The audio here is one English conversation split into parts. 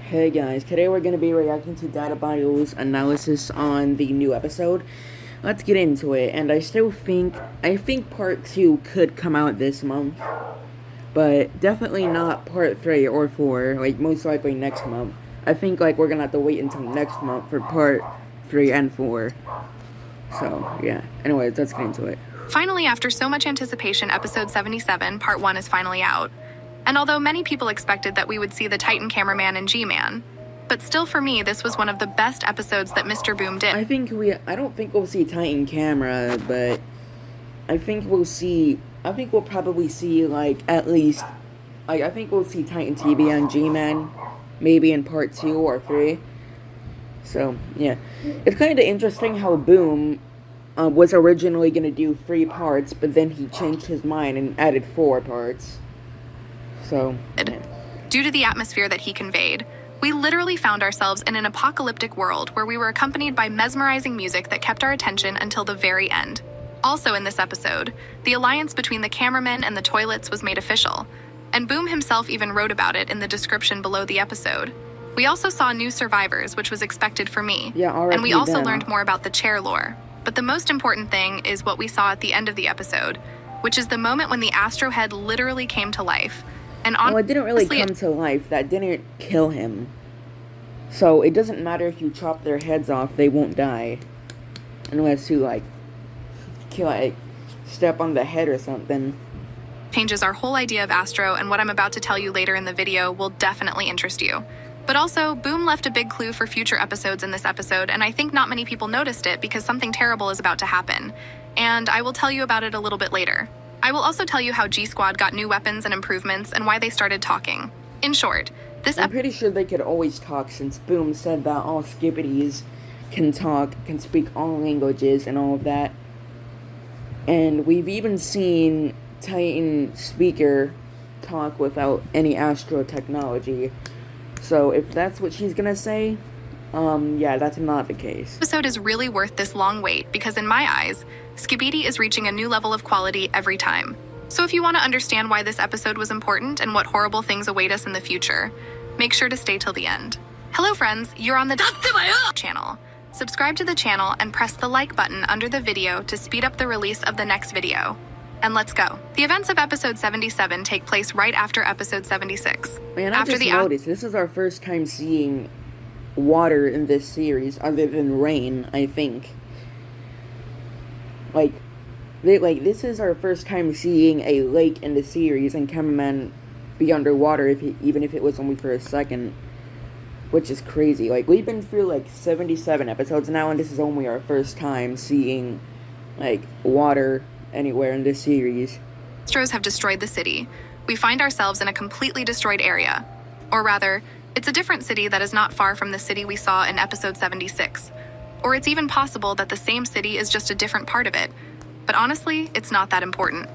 Hey guys, today we're going to be reacting to Data Bio's analysis on the new episode. Let's get into it, and I think part 2 could come out this month, but definitely not part 3 or 4, like most likely next month. I think like we're going to have to wait until next month for part 3 and 4. So, yeah. Anyways, let's get into it. Finally, after so much anticipation, episode 77, part 1 is finally out. And although many people expected that we would see the Titan cameraman and G-Man, but still for me, this was one of the best episodes that Mr. Boom did. I don't think we'll see Titan camera, but I think we'll probably see, like, at least, like, I think we'll see Titan TV and G-Man, maybe in part 2 or 3. So, yeah. It's kind of interesting how Boom was originally going to do 3 parts, but then he changed his mind and added 4 parts. So, yeah. Due to the atmosphere that he conveyed, we literally found ourselves in an apocalyptic world where we were accompanied by mesmerizing music that kept our attention until the very end. Also in this episode, the alliance between the cameramen and the toilets was made official, and Boom himself even wrote about it in the description below the episode. We also saw new survivors, which was expected for me, and we also learned more about the chair lore. But the most important thing is what we saw at the end of the episode, which is the moment when the Astro Head literally came to life. Well, it didn't really come to life. That didn't kill him. So it doesn't matter if you chop their heads off, they won't die. Unless you, step on the head or something. Changes our whole idea of Astro, and what I'm about to tell you later in the video will definitely interest you. But also, Boom left a big clue for future episodes in this episode, and I think not many people noticed it because something terrible is about to happen. And I will tell you about it a little bit later. I will also tell you how G-Squad got new weapons and improvements and why they started talking. In short, I'm pretty sure they could always talk since Boom said that all Skibidis can talk, can speak all languages and all of that. And we've even seen Titan Speaker talk without any Astro technology. So if that's what she's gonna say, yeah, that's not the case. This episode is really worth this long wait because in my eyes, Skibidi is reaching a new level of quality every time. So if you want to understand why this episode was important and what horrible things await us in the future, make sure to stay till the end. Hello friends, you're on the channel. Subscribe to the channel and press the like button under the video to speed up the release of the next video. And let's go. The events of episode 77 take place right after episode 76. Man, I just noticed, this is our first time seeing water in this series, other than rain, I think. This is our first time seeing a lake in the series and cameraman be underwater, even if it was only for a second. Which is crazy. Like, we've been through, 77 episodes now, and this is only our first time seeing, water anywhere in this series. Astros have destroyed the city. We find ourselves in a completely destroyed area. Or rather, it's a different city that is not far from the city we saw in episode 76. Or it's even possible that the same city is just a different part of it. But honestly, it's not that important.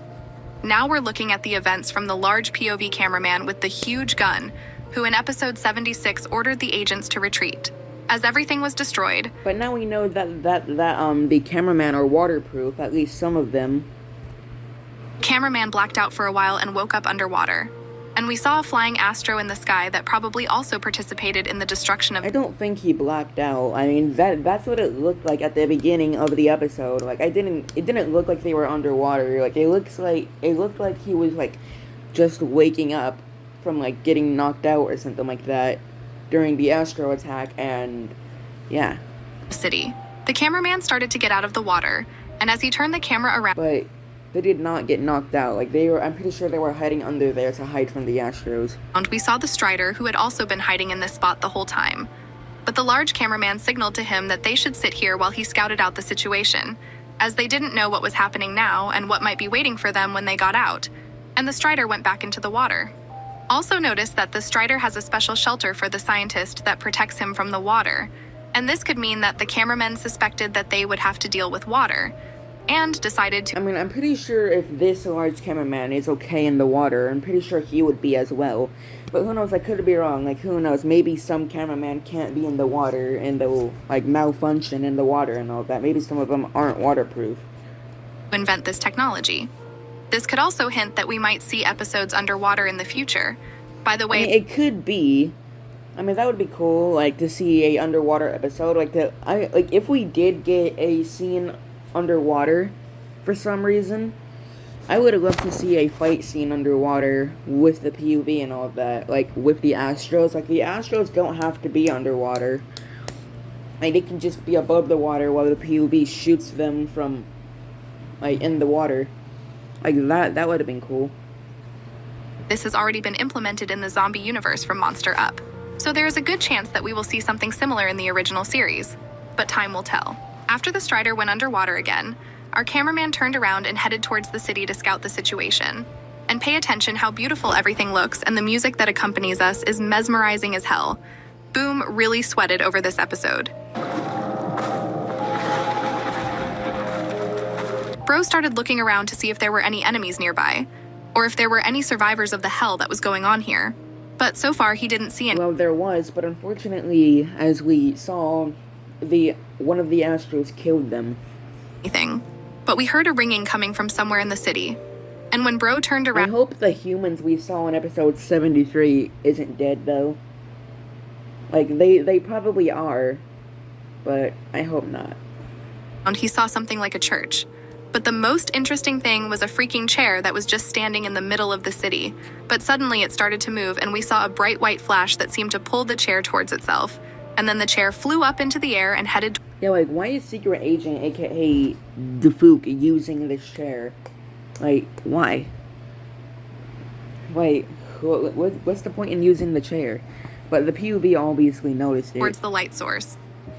Now we're looking at the events from the large POV cameraman with the huge gun, who in episode 76 ordered the agents to retreat. As everything was destroyed. But now we know that the cameraman are waterproof, at least some of them. Cameraman blacked out for a while and woke up underwater. And we saw a flying Astro in the sky that probably also participated in the destruction of— I don't think he blacked out. I mean, that's what it looked like at the beginning of the episode. It didn't look like they were underwater. It looked like he was, just waking up from, getting knocked out or something like that during the Astro attack, and, yeah. City. The cameraman started to get out of the water, and as he turned the camera around— But they did not get knocked out. I'm pretty sure they were hiding under there to hide from the Astros. We saw the Strider, who had also been hiding in this spot the whole time. But the large cameraman signaled to him that they should sit here while he scouted out the situation, as they didn't know what was happening now and what might be waiting for them when they got out. And the Strider went back into the water. Also notice that the Strider has a special shelter for the scientist that protects him from the water. And this could mean that the cameramen suspected that they would have to deal with water, and decided to— I mean, I'm pretty sure if this large cameraman is okay in the water, I'm pretty sure he would be as well. But who knows, I could be wrong. Who knows, maybe some cameraman can't be in the water and they'll, malfunction in the water and all that. Maybe some of them aren't waterproof. Invent this technology. This could also hint that we might see episodes underwater in the future. By the way— I mean, it could be, I mean, that would be cool, like, to see a underwater episode. Like, if we did get a scene underwater for some reason, I would have loved to see a fight scene underwater with the PUV and all of that. Like, with the Astros. Like, the Astros don't have to be underwater. Like, they can just be above the water while the PUV shoots them from, like, in the water. Like, that would have been cool. This has already been implemented in the zombie universe from Monster Up. So there is a good chance that we will see something similar in the original series. But time will tell. After the Strider went underwater again, our cameraman turned around and headed towards the city to scout the situation. And pay attention how beautiful everything looks, and the music that accompanies us is mesmerizing as hell. Boom really sweated over this episode. Bro started looking around to see if there were any enemies nearby, or if there were any survivors of the hell that was going on here. But so far, he didn't see any. Well, there was, but unfortunately, as we saw, one of the Astros killed them. Anything. But we heard a ringing coming from somewhere in the city. And when Bro turned I around, hope the humans we saw in episode 73 isn't dead, though. Like, they probably are, but I hope not. he saw something like a church. But the most interesting thing was a freaking chair that was just standing in the middle of the city. But suddenly it started to move, and we saw a bright white flash that seemed to pull the chair towards itself. And then the chair flew up into the air and headed. Yeah, like, why is Secret Agent, aka Defook, using this chair? Like, why? Like, what's the point in using the chair? But the PUV obviously noticed it. Towards the light source.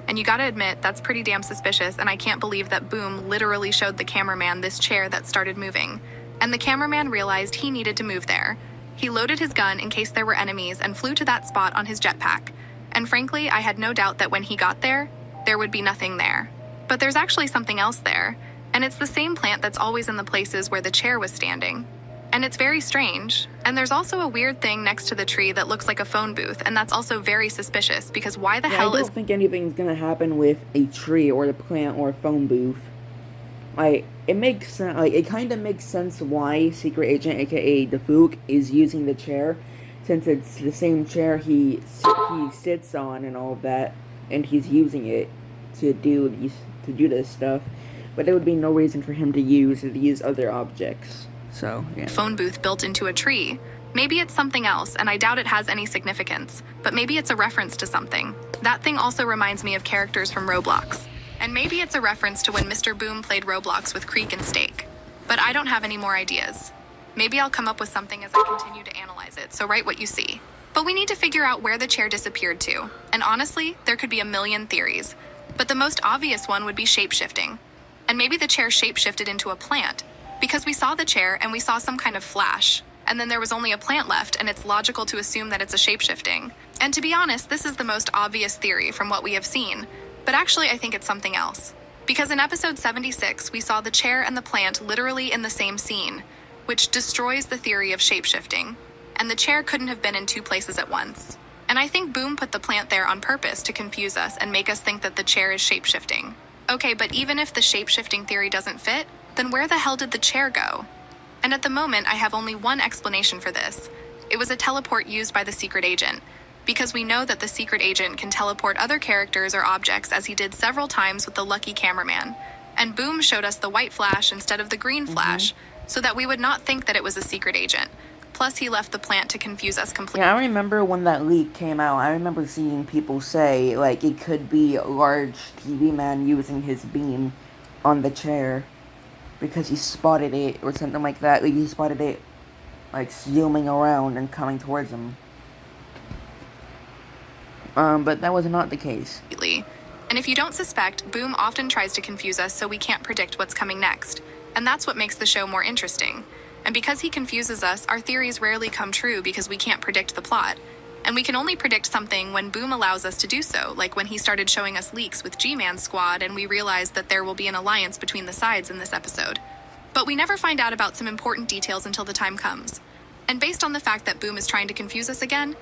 And you gotta admit, that's pretty damn suspicious, and I can't believe that Boom literally showed the cameraman this chair that started moving. And the cameraman realized he needed to move there. He loaded his gun in case there were enemies and flew to that spot on his jetpack. And frankly, I had no doubt that when he got there, there would be nothing there. But there's actually something else there, and it's the same plant that's always in the places where the chair was standing. And it's very strange. And there's also a weird thing next to the tree that looks like a phone booth, and that's also very suspicious, because why the hell I don't think anything's gonna happen with a tree or a plant or a phone booth. Like, it makes sense, like, it kind of makes sense why Secret Agent, aka Defook, is using the chair, since it's the same chair he sits on and all of that, and he's using it to do this stuff. But there would be no reason for him to use these other objects. So, yeah. Phone booth built into a tree. Maybe it's something else, and I doubt it has any significance, but maybe it's a reference to something. That thing also reminds me of characters from Roblox. And maybe it's a reference to when Mr. Boom played Roblox with Creek and Steak. But I don't have any more ideas. Maybe I'll come up with something as I continue to analyze it, so write what you see. But we need to figure out where the chair disappeared to. And honestly, there could be a million theories. But the most obvious one would be shape-shifting. And maybe the chair shape-shifted into a plant. Because we saw the chair and we saw some kind of flash. And then there was only a plant left, and it's logical to assume that it's a shape-shifting. And to be honest, this is the most obvious theory from what we have seen. But actually, I think it's something else. Because in episode 76, we saw the chair and the plant literally in the same scene, which destroys the theory of shape-shifting. And the chair couldn't have been in two places at once. And I think Boom put the plant there on purpose to confuse us and make us think that the chair is shape-shifting. Okay, but even if the shape-shifting theory doesn't fit, then where the hell did the chair go? And at the moment, I have only one explanation for this. It was a teleport used by the Secret Agent. Because we know that the Secret Agent can teleport other characters or objects, as he did several times with the lucky cameraman. And Boom showed us the white flash instead of the green flash, so that we would not think that it was a Secret Agent. Plus, he left the plant to confuse us completely. Yeah, I remember when that leak came out, I remember seeing people say, like, it could be a large TV man using his beam on the chair. Because he spotted it, or something like that. Like, he spotted it, like, zooming around and coming towards him. But that was not the case. And if you don't suspect, Boom often tries to confuse us so we can't predict what's coming next. And that's what makes the show more interesting. And because he confuses us, our theories rarely come true because we can't predict the plot. And we can only predict something when Boom allows us to do so, like when he started showing us leaks with G-Man's squad and we realized that there will be an alliance between the sides in this episode. But we never find out about some important details until the time comes. And based on the fact that Boom is trying to confuse us again,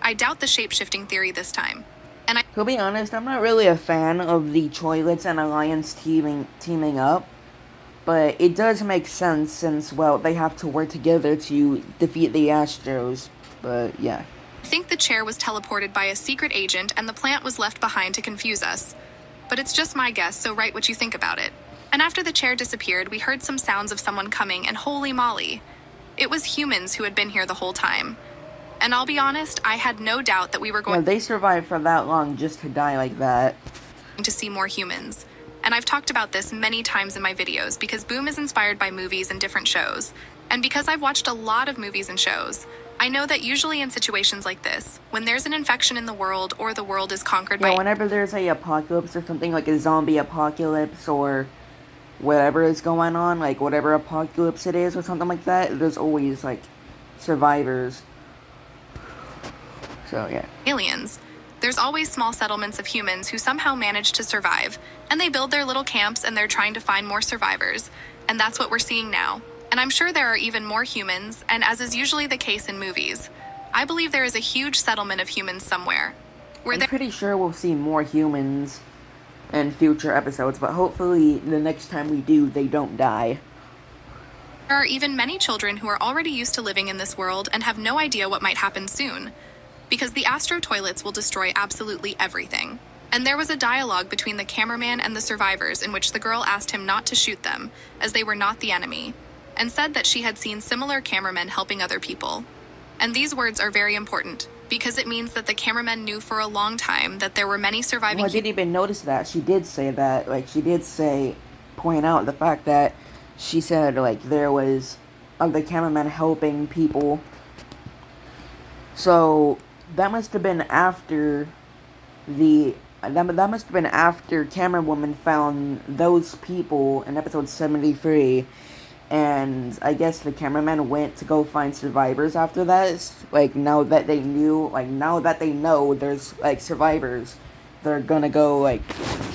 I doubt the shape-shifting theory this time. And to be honest, I'm not really a fan of the Toilets and Alliance teaming up. But it does make sense since, well, they have to work together to defeat the Astros. But, yeah. think the chair was teleported by a secret agent and the plant was left behind to confuse us. But it's just my guess, so write what you think about it. And after the chair disappeared, we heard some sounds of someone coming, and holy moly, it was humans who had been here the whole time. And I'll be honest, I had no doubt that we were Yeah, going they survived for that long just to die like that. to see more humans. And I've talked about this many times in my videos because Boom is inspired by movies and different shows. And because I've watched a lot of movies and shows, I know that usually in situations like this, when there's an infection in the world or the world is conquered Yeah, by whenever there's a apocalypse or something, like a zombie apocalypse or whatever is going on, like whatever apocalypse it is or something like that, there's always like survivors. So yeah. aliens, there's always small settlements of humans who somehow manage to survive, and they build their little camps and they're trying to find more survivors. And that's what we're seeing now. And I'm sure there are even more humans, and as is usually the case in movies, I believe there is a huge settlement of humans somewhere. Where I'm there pretty sure we'll see more humans in future episodes, but hopefully the next time we do, they don't die. are even many children who are already used to living in this world and have no idea what might happen soon. Because the Astro toilets will destroy absolutely everything. And there was a dialogue between the cameraman and the survivors in which the girl asked him not to shoot them, as they were not the enemy, and said that she had seen similar cameramen helping other people. And these words are very important, because it means that the cameramen knew for a long time that there were many surviving Well, I didn't even notice that. She did say that. Like, she did point out the fact that she said, like, there was other cameramen helping people. So, that must have been after that must have been after Camera Woman found those people in episode 73. And I guess the cameraman went to go find survivors after that. Like, now that they know there's, like, survivors, they're gonna go, like,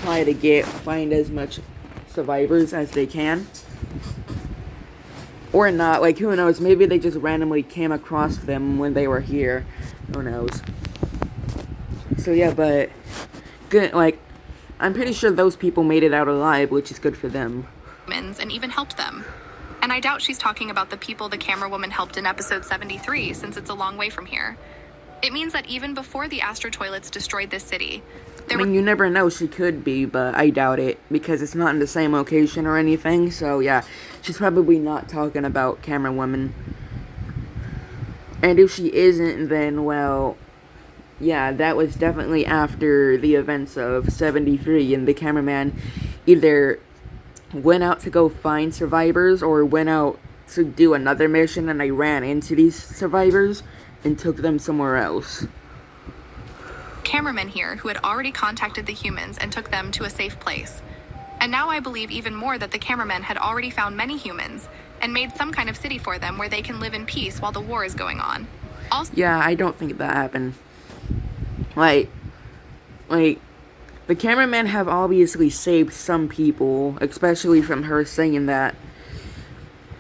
try to find as much survivors as they can. Or not, like, who knows, maybe they just randomly came across them when they were here. Who knows. So, yeah, but, good, like, I'm pretty sure those people made it out alive, which is good for them. humans and even helped them. And I doubt she's talking about the people the camera woman helped in episode 73, since it's a long way from here. It means that even before the Astro toilets destroyed this city, I mean, you never know, she could be, but I doubt it, because it's not in the same location or anything, so yeah, she's probably not talking about Camera Woman. And if she isn't, then, well, yeah, that was definitely after the events of 73, and the cameraman either went out to go find survivors or went out to do another mission, and I ran into these survivors and took them somewhere else. cameramen here who had already contacted the humans and took them to a safe place. And now I believe even more that the cameramen had already found many humans and made some kind of city for them where they can live in peace while the war is going on. Also, Yeah, I don't think that happened. Like, the cameramen have obviously saved some people, especially from her saying that.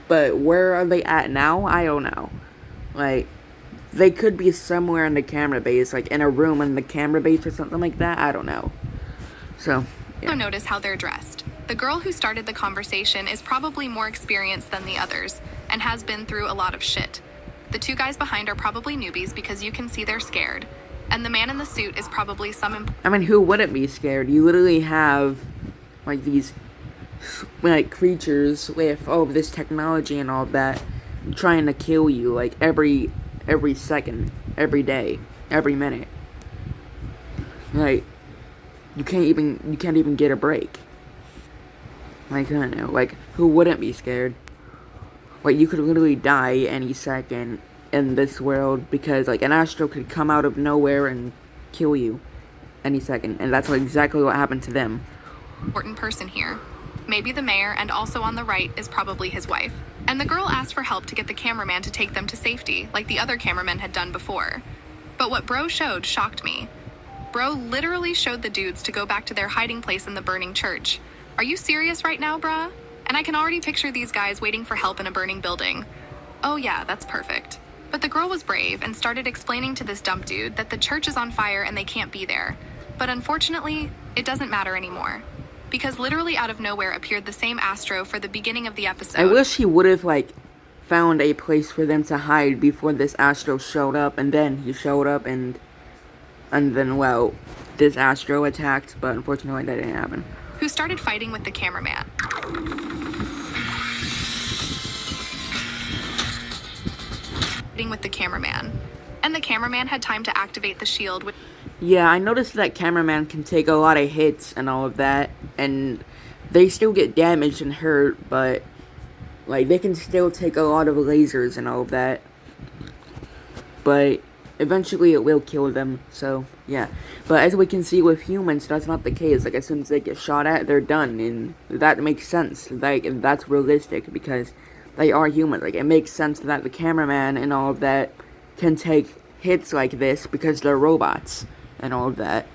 But where are they at now? I don't know. Like, they could be somewhere in the camera base, like in a room in the camera base or something like that. I don't know. So, yeah. notice how they're dressed. The girl who started the conversation is probably more experienced than the others and has been through a lot of shit. The two guys behind are probably newbies because you can see they're scared. And the man in the suit is probably I mean, who wouldn't be scared? You literally have, like, these, like, creatures with all of this technology and all that trying to kill you, like, every second, every day, every minute. Like, you can't even get a break. Like, I don't know, like, who wouldn't be scared? Like, you could literally die any second in this world because, like, an Astro could come out of nowhere and kill you any second, and that's exactly what happened to them. important person here. Maybe the mayor, and also on the right is probably his wife. And the girl asked for help to get the cameraman to take them to safety, like the other cameramen had done before. But what Bro showed shocked me. Bro literally showed the dudes to go back to their hiding place in the burning church. Are you serious right now, bruh? And I can already picture these guys waiting for help in a burning building. Oh yeah, that's perfect. But the girl was brave and started explaining to this dumb dude that the church is on fire and they can't be there. But unfortunately, it doesn't matter anymore. Because literally out of nowhere appeared the same Astro for the beginning of the episode. I wish he would have, like, found a place for them to hide before this Astro showed up, and then he showed up, and then, well, this Astro attacked, but unfortunately that didn't happen. Who started fighting with the cameraman. And the cameraman had time to activate the shield. Yeah, I noticed that cameraman can take a lot of hits and all of that, and they still get damaged and hurt, but, like, they can still take a lot of lasers and all of that. But eventually it will kill them, so, yeah. But as we can see with humans, that's not the case. Like, as soon as they get shot at, they're done, and that makes sense. Like, that's realistic, because they are human. Like, it makes sense that the cameraman and all of that can take hits like this, because they're robots and all of that.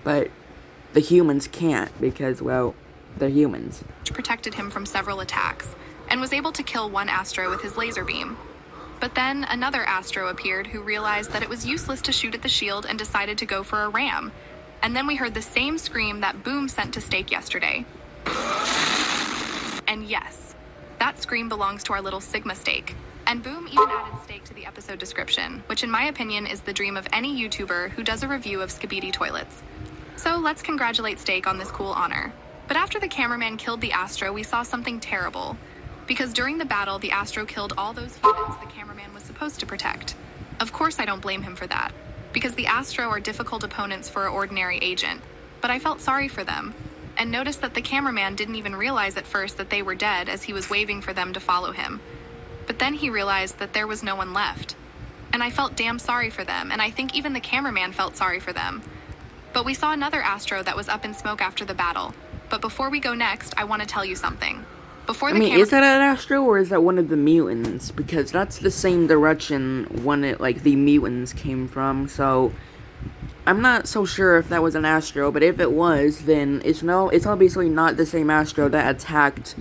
But the humans can't, because, well, they're humans. Protected him from several attacks, and was able to kill one Astro with his laser beam. But then another Astro appeared who realized that it was useless to shoot at the shield and decided to go for a ram. And then we heard the same scream that Boom sent to Steak yesterday. And yes, that scream belongs to our little Sigma Steak. And Boom even added Steak to the episode description, which in my opinion is the dream of any YouTuber who does a review of Skibidi toilets. So let's congratulate Steak on this cool honor. But after the cameraman killed the Astro, we saw something terrible. Because during the battle, the Astro killed all those humans the cameraman was supposed to protect. Of course I don't blame him for that, because the Astro are difficult opponents for an ordinary agent. But I felt sorry for them, and noticed that the cameraman didn't even realize at first that they were dead as he was waving for them to follow him. But then he realized that there was no one left. And I felt damn sorry for them, and I think even the cameraman felt sorry for them. But we saw another Astro that was up in smoke after the battle. But before we go next, I want to tell you something. Is that an Astro, or is that one of the mutants? Because that's the same direction the mutants came from, so I'm not so sure if that was an Astro, but if it was, then it's obviously not the same Astro that attacked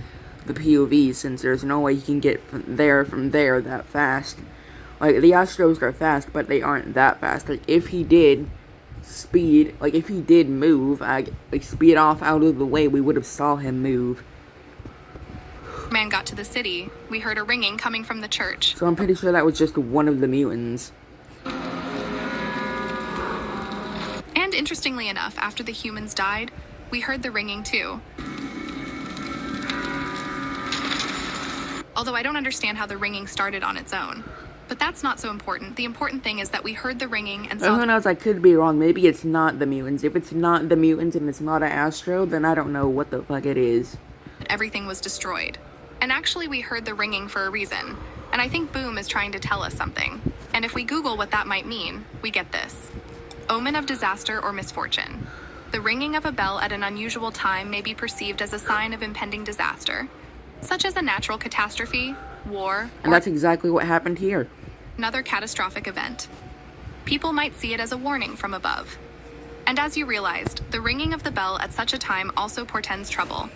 the POV, since there's no way you can get from there that fast. Like, the Astros are fast, but they aren't that fast. Like, if he did move, speed off out of the way, we would have saw him move. Man got to the city, we heard a ringing coming from the church. So I'm pretty sure that was just one of the mutants. And interestingly enough, after the humans died, we heard the ringing too. Although I don't understand how the ringing started on its own. But that's not so important. The important thing is that we heard the ringing and saw... Who knows, I could be wrong. Maybe it's not the mutants. If it's not the mutants and it's not an Astro, then I don't know what the fuck it is. Everything was destroyed. And actually we heard the ringing for a reason. And I think Boom is trying to tell us something. And if we Google what that might mean, we get this. Omen of disaster or misfortune. The ringing of a bell at an unusual time may be perceived as a sign of impending disaster, such as a natural catastrophe, war, and that's exactly what happened here. Another catastrophic event. People might see it as a warning from above. And as you realized, the ringing of the bell at such a time also portends trouble.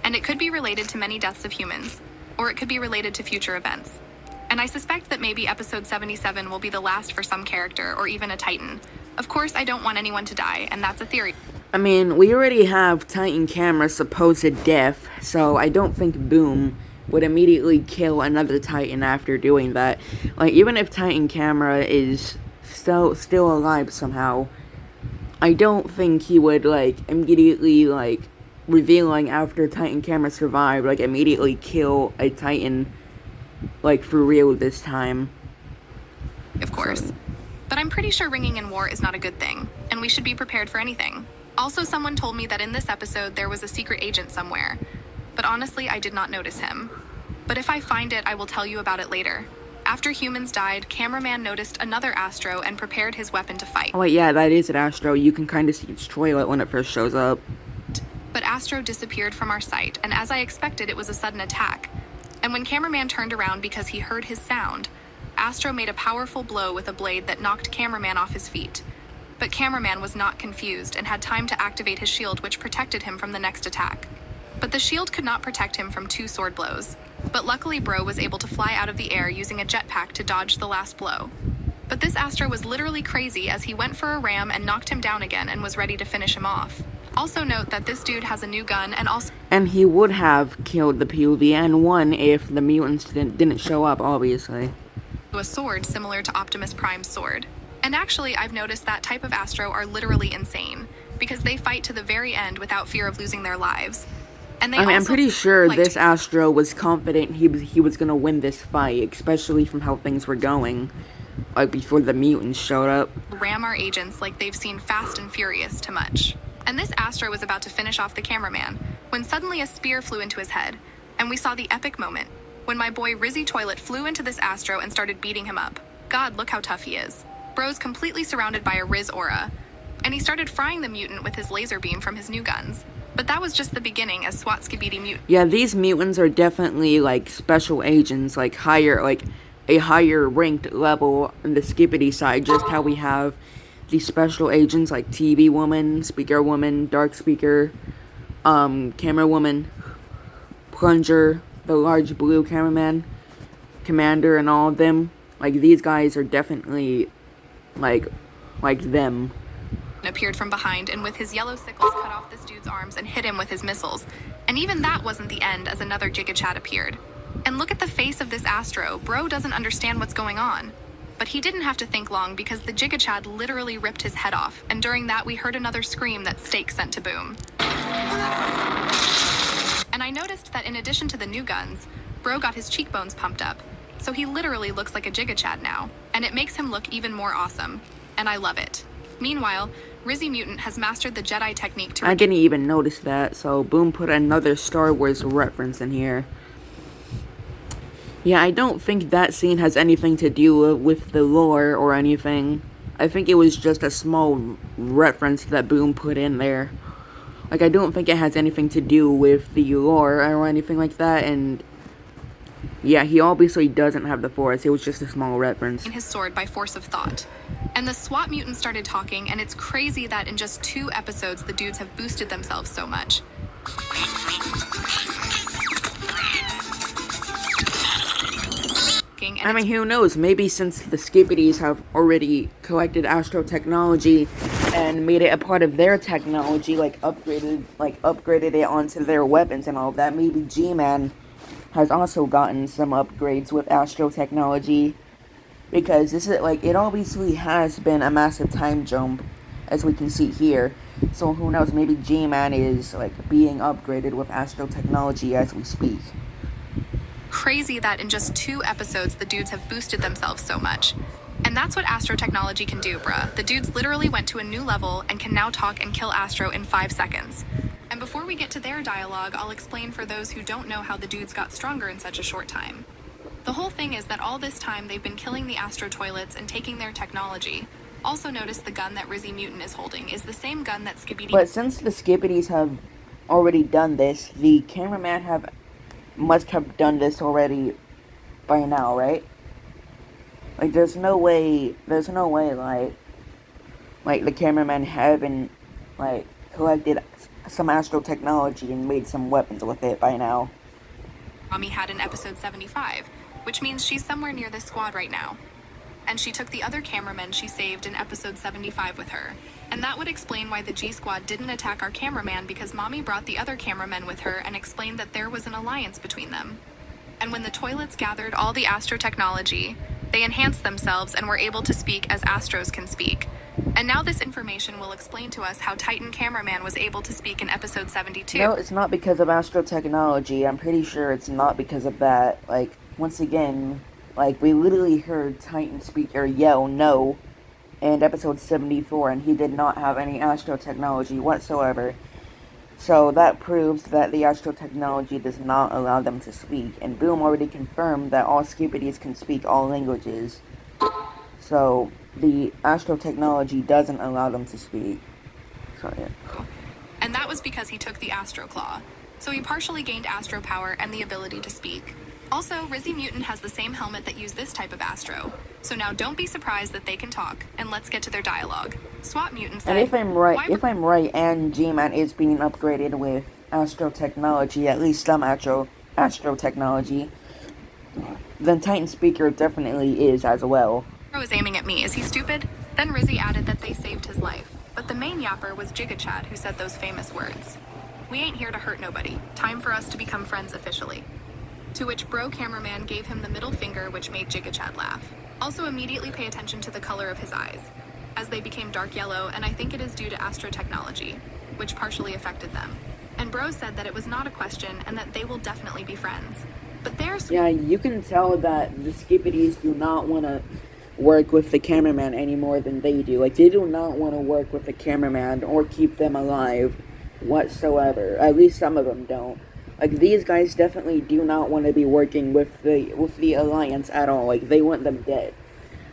And it could be related to many deaths of humans, or it could be related to future events. And I suspect that maybe episode 77 will be the last for some character, or even a Titan. Of course, I don't want anyone to die, and that's a theory. I mean, we already have Titan Camera's supposed death, so I don't think Boom would immediately kill another Titan after doing that. Like, even if Titan Camera is still alive somehow, I don't think he would, immediately, revealing after Titan Camera survived, immediately kill a Titan, for real this time. Of course. So. But I'm pretty sure ringing in war is not a good thing, and we should be prepared for anything. Also, someone told me that in this episode there was a secret agent somewhere. But honestly, I did not notice him. But if I find it, I will tell you about it later. After humans died, Cameraman noticed another Astro and prepared his weapon to fight. Oh wait, yeah, that is an Astro. You can kind of see its toilet when it first shows up. But Astro disappeared from our sight, and as I expected, it was a sudden attack. And when Cameraman turned around because he heard his sound, Astro made a powerful blow with a blade that knocked Cameraman off his feet. But Cameraman was not confused and had time to activate his shield, which protected him from the next attack. But the shield could not protect him from 2 sword blows. But luckily Bro was able to fly out of the air using a jetpack to dodge the last blow. But this Astro was literally crazy as he went for a ram and knocked him down again and was ready to finish him off. Also note that this dude has a new gun and also And he would have killed the POV and won if the mutants didn't show up, obviously. a sword similar to Optimus Prime's sword. And actually, I've noticed that type of Astro are literally insane, because they fight to the very end without fear of losing their lives. And I'm also pretty sure like this Astro was confident he was gonna win this fight, especially from how things were going, like before the mutants showed up. ram our agents like they've seen Fast and Furious too much. And this Astro was about to finish off the cameraman when suddenly a spear flew into his head, and we saw the epic moment when my boy Rizzy Toilet flew into this Astro and started beating him up. God, look how tough he is. Bro's completely surrounded by a Riz aura, and he started frying the mutant with his laser beam from his new guns. But that was just the beginning as SWAT Skibidi mutant. Yeah, these mutants are definitely like special agents, like a higher ranked level on the Skippity side, just how we have these special agents like TV Woman, Speaker Woman, Dark Speaker, Camera Woman, Plunger, the large blue cameraman, Commander, and all of them. Like, these guys are definitely like them. Appeared from behind and with his yellow sickles cut off this dude's arms and hit him with his missiles. And even that wasn't the end as another Giga Chad appeared. And look at the face of this Astro. Bro doesn't understand what's going on. But he didn't have to think long because the Giga Chad literally ripped his head off, and during that we heard another scream that Steak sent to Boom. And I noticed that in addition to the new guns, Bro got his cheekbones pumped up, so he literally looks like a Giga Chad now, and it makes him look even more awesome, and I love it. Meanwhile, Rizzy Mutant has mastered the Jedi technique to... I didn't even notice that, so Boom put another Star Wars reference in here. Yeah, I don't think that scene has anything to do with the lore or anything. I think it was just a small reference that Boom put in there. Like, I don't think it has anything to do with the lore or anything like that, and... yeah, he obviously doesn't have the Force. It was just a small reference. His sword by force of thought. And the SWAT mutants started talking, and it's crazy that in just 2 episodes the dudes have boosted themselves so much. I mean, who knows? Maybe since the Skibidis have already collected Astro technology and made it a part of their technology, like upgraded it onto their weapons and all of that, maybe G-Man has also gotten some upgrades with Astro technology, because this is like, it obviously has been a massive time jump, as we can see here. So who knows? Maybe G-Man is like being upgraded with Astro technology as we speak. Crazy that in just 2 episodes the dudes have boosted themselves so much. And that's what Astro technology can do, bruh. The dudes literally went to a new level and can now talk and kill Astro in 5 seconds. And before we get to their dialogue, I'll explain for those who don't know how the dudes got stronger in such a short time. The whole thing is that all this time they've been killing the Astro toilets and taking their technology. Also notice the gun that Rizzy Mutant is holding is the same gun that Skibidi... But since the Skibidis have already done this, the cameraman must have done this already by now, right? Like, there's no way, like the cameraman haven't, like, collected some Astro technology and made some weapons with it by now. Mommy had in episode 75, which means she's somewhere near this squad right now. And she took the other cameramen she saved in episode 75 with her. And that would explain why the G-Squad didn't attack our cameraman, because Mommy brought the other cameramen with her and explained that there was an alliance between them. And when the toilets gathered all the Astro technology, they enhanced themselves and were able to speak as Astros can speak. And now this information will explain to us how Titan Cameraman was able to speak in episode 72. No, it's not because of Astro technology. I'm pretty sure it's not because of that. Like, once again, like, we literally heard Titan Speaker yell no in episode 74, and he did not have any Astro technology whatsoever. So that proves that the Astro technology does not allow them to speak, and Boom already confirmed that all Skibidis can speak all languages. So the Astro technology doesn't allow them to speak. So yeah. And that was because he took the Astro Claw. So he partially gained Astro power and the ability to speak. Also, Rizzy Mutant has the same helmet that used this type of Astro. So now don't be surprised that they can talk, and let's get to their dialogue. SWAT Mutant said... And if I'm right, and G-Man is being upgraded with Astro technology, at least some Astro technology, then Titan Speaker definitely is as well. Was aiming at me. Is he stupid? Then Rizzy added that they saved his life. But the main yapper was Giga Chad, who said those famous words. "We ain't here to hurt nobody. Time for us to become friends officially." To which Bro Cameraman gave him the middle finger, which made Giga Chad laugh. Also immediately pay attention to the color of his eyes, as they became dark yellow, and I think it is due to astro technology, which partially affected them. And Bro said that it was not a question and that they will definitely be friends. But there's... Yeah, you can tell that the Skippities do not want to work with the cameraman any more than they do. Like, they do not want to work with the cameraman or keep them alive whatsoever. At least some of them don't. Like, these guys definitely do not want to be working with the Alliance at all. Like, they want them dead.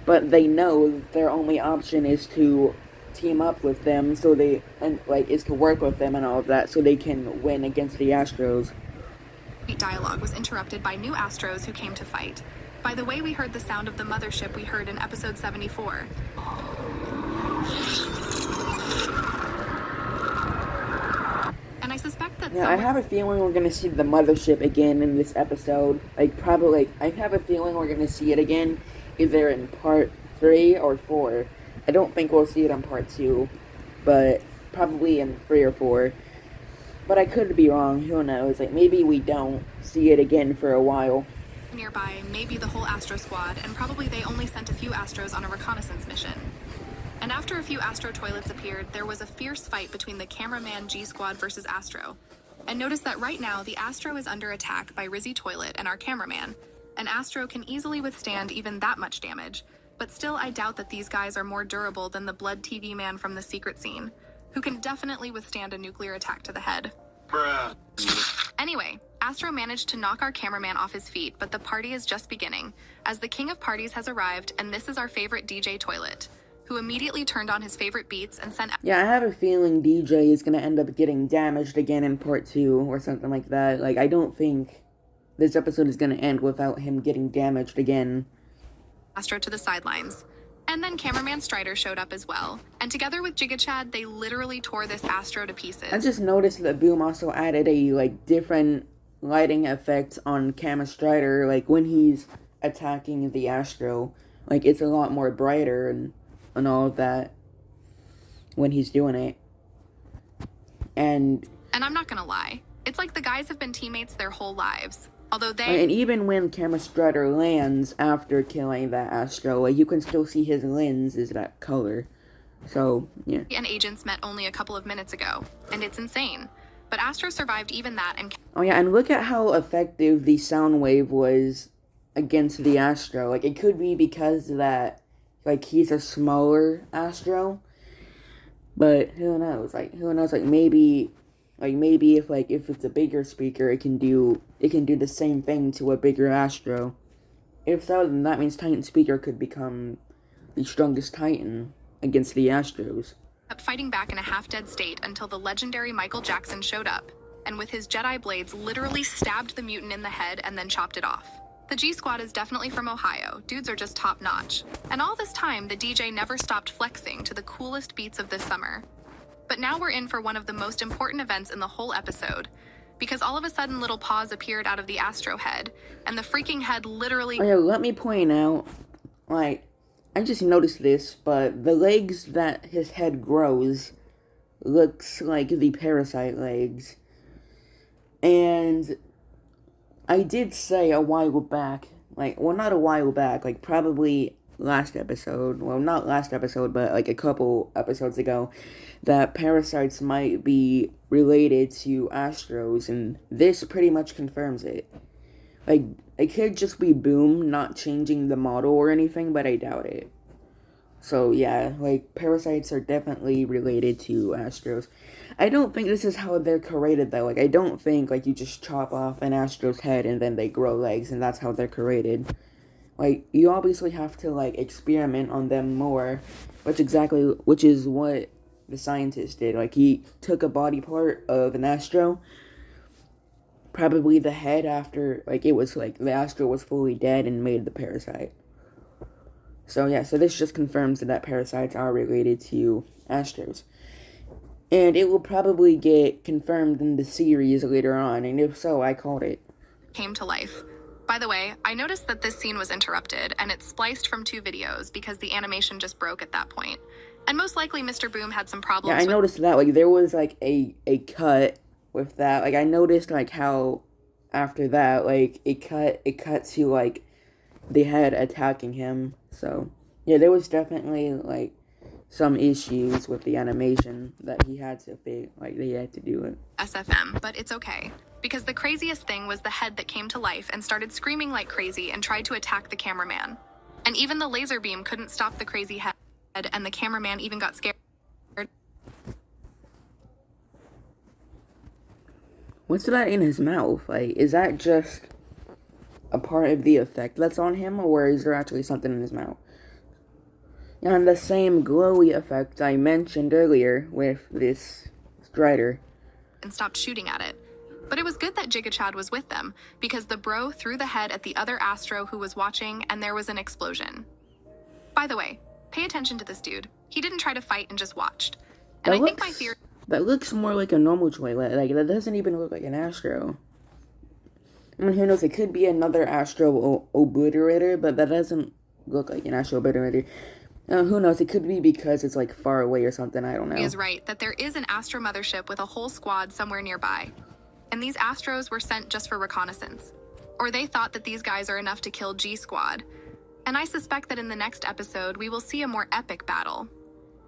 But they know their only option is to team up with them, so they, and like, is to work with them and all of that, so they can win against the Astros. Dialogue was interrupted by new Astros who came to fight. By the way, we heard the sound of the mothership we heard in episode 74. And I suspect that I have a feeling we're gonna see the mothership again in this episode. Like, probably, I have a feeling we're gonna see it again, either in part 3 or 4. I don't think we'll see it in part 2, but probably in 3 or 4. But I could be wrong, who knows? Like, maybe we don't see it again for a while. Nearby, maybe the whole Astro squad, and probably they only sent a few Astros on a reconnaissance mission. And after a few Astro toilets appeared, there was a fierce fight between the cameraman G-Squad versus Astro. And notice that right now, the Astro is under attack by Rizzy Toilet and our cameraman. An Astro can easily withstand even that much damage, but still I doubt that these guys are more durable than the Blood TV man from the secret scene, who can definitely withstand a nuclear attack to the head. Bruh. Anyway, Astro managed to knock our cameraman off his feet, but the party is just beginning, as the king of parties has arrived, and this is our favorite DJ Toilet, who immediately turned on his favorite beats and sent... Yeah, I have a feeling DJ is gonna end up getting damaged again in part 2, or something like that. Like, I don't think this episode is gonna end without him getting damaged again. Astro to the sidelines. And then cameraman Strider showed up as well. And together with Giga Chad, they literally tore this Astro to pieces. I just noticed that Boom also added a, like, different lighting effect on Camera Strider, like, when he's attacking the Astro. Like, it's a lot more brighter and all of that when he's doing it. And I'm not gonna lie, it's like the guys have been teammates their whole lives. Although they... And even when Camera Strider lands after killing that Astro, like, you can still see his lens is that color. So, yeah. And agents met only a couple of minutes ago, and it's insane. But Astro survived even that and... Oh yeah, and look at how effective the sound wave was against the Astro. Like, it could be because that, like, he's a smaller Astro. But who knows? Like, maybe if it's a bigger speaker, it can do the same thing to a bigger Astro. If so, then that means Titan Speaker could become the strongest Titan against the Astros. Kept fighting back in a half-dead state until the legendary Michael Jackson showed up, and with his Jedi blades literally stabbed the mutant in the head and then chopped it off. The G-Squad is definitely from Ohio. Dudes are just top-notch. And all this time, the DJ never stopped flexing to the coolest beats of this summer. But now we're in for one of the most important events in the whole episode, because all of a sudden little paws appeared out of the Astro head, and the freaking head literally... Oh yeah, let me point out, like, I just noticed this, but the legs that his head grows looks like the parasite legs. And I did say a while back, like, well, not a while back, like, probably last episode, well, not last episode, but, like, a couple episodes ago, that parasites might be related to Astros, and this pretty much confirms it. Like, it could just be Boom not changing the model or anything, but I doubt it. So, yeah, like, parasites are definitely related to Astros. I don't think this is how they're created, though. Like, I don't think, like, you just chop off an Astro's head and then they grow legs, and that's how they're created. Like, you obviously have to, like, experiment on them more, which is what the scientist did. Like, he took a body part of an Astro, probably the head after, like, it was, like, the Astro was fully dead, and made the parasite. So, yeah, so this just confirms that parasites are related to Astros. And it will probably get confirmed in the series later on, and if so, I called it. Came to life. By the way, I noticed that this scene was interrupted, and it's spliced from 2 videos because the animation just broke at that point. And most likely Mr. Boom had some problems Yeah, I with noticed that. Like, there was, like, a cut with that. Like, I noticed, like, how after that, like, it cut to, like, the head attacking him. So, yeah, there was definitely, like, some issues with the animation that he had to fix. Like, they had to do it. SFM, but it's okay. Because the craziest thing was the head that came to life and started screaming like crazy and tried to attack the cameraman. And even the laser beam couldn't stop the crazy head, and the cameraman even got scared. What's that in his mouth? Like, is that just a part of the effect that's on him, or is there actually something in his mouth? And the same glowy effect I mentioned earlier with this Strider. And stopped shooting at it. But it was good that Giga was with them, because the bro threw the head at the other Astro who was watching, and there was an explosion. By the way, pay attention to this dude. He didn't try to fight and just watched. And I think my theory... That looks more like a normal toilet. Like, that doesn't even look like an Astro. I mean, who knows? It could be another Astro obliterator, but that doesn't look like an Astro obliterator. Who knows? It could be because it's, like, far away or something. I don't know. He is right that there is an Astro mothership with a whole squad somewhere nearby. And these Astros were sent just for reconnaissance. Or they thought that these guys are enough to kill G-Squad. And I suspect that in the next episode, we will see a more epic battle.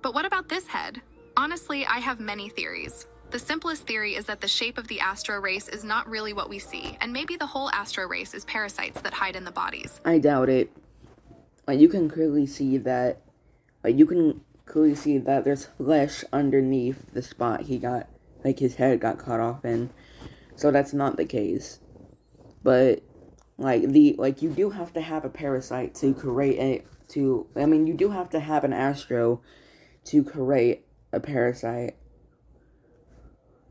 But what about this head? Honestly, I have many theories. The simplest theory is that the shape of the Astro race is not really what we see, and maybe the whole Astro race is parasites that hide in the bodies. I doubt it. Like, you can clearly see that, there's flesh underneath the spot he got, like, his head got cut off in. So that's not the case. But, you do have to have a parasite to create you do have to have an Astro to create a parasite.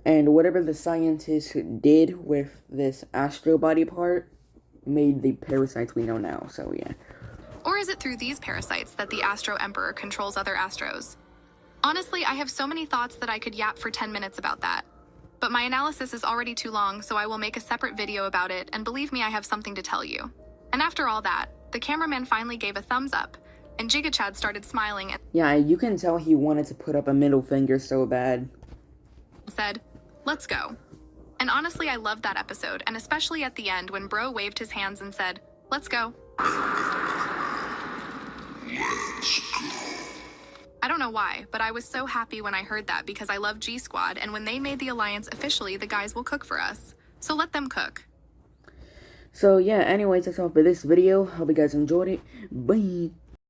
And whatever the scientists did with this Astro body part made the parasites we know now, so yeah. Or is it through these parasites that the Astro Emperor controls other Astros? Honestly, I have so many thoughts that I could yap for 10 minutes about that. But my analysis is already too long, so I will make a separate video about it, and believe me, I have something to tell you. And after all that, the cameraman finally gave a thumbs up, and Giga started smiling and yeah, you can tell he wanted to put up a middle finger so bad. Said, "Let's go." And honestly, I loved that episode, and especially at the end when Bro waved his hands and said, "Let's go." I don't know why, but I was so happy when I heard that because I love G-Squad, and when they made the alliance officially, the guys will cook for us. So let them cook. So yeah, anyways, that's all for this video. Hope you guys enjoyed it. Bye!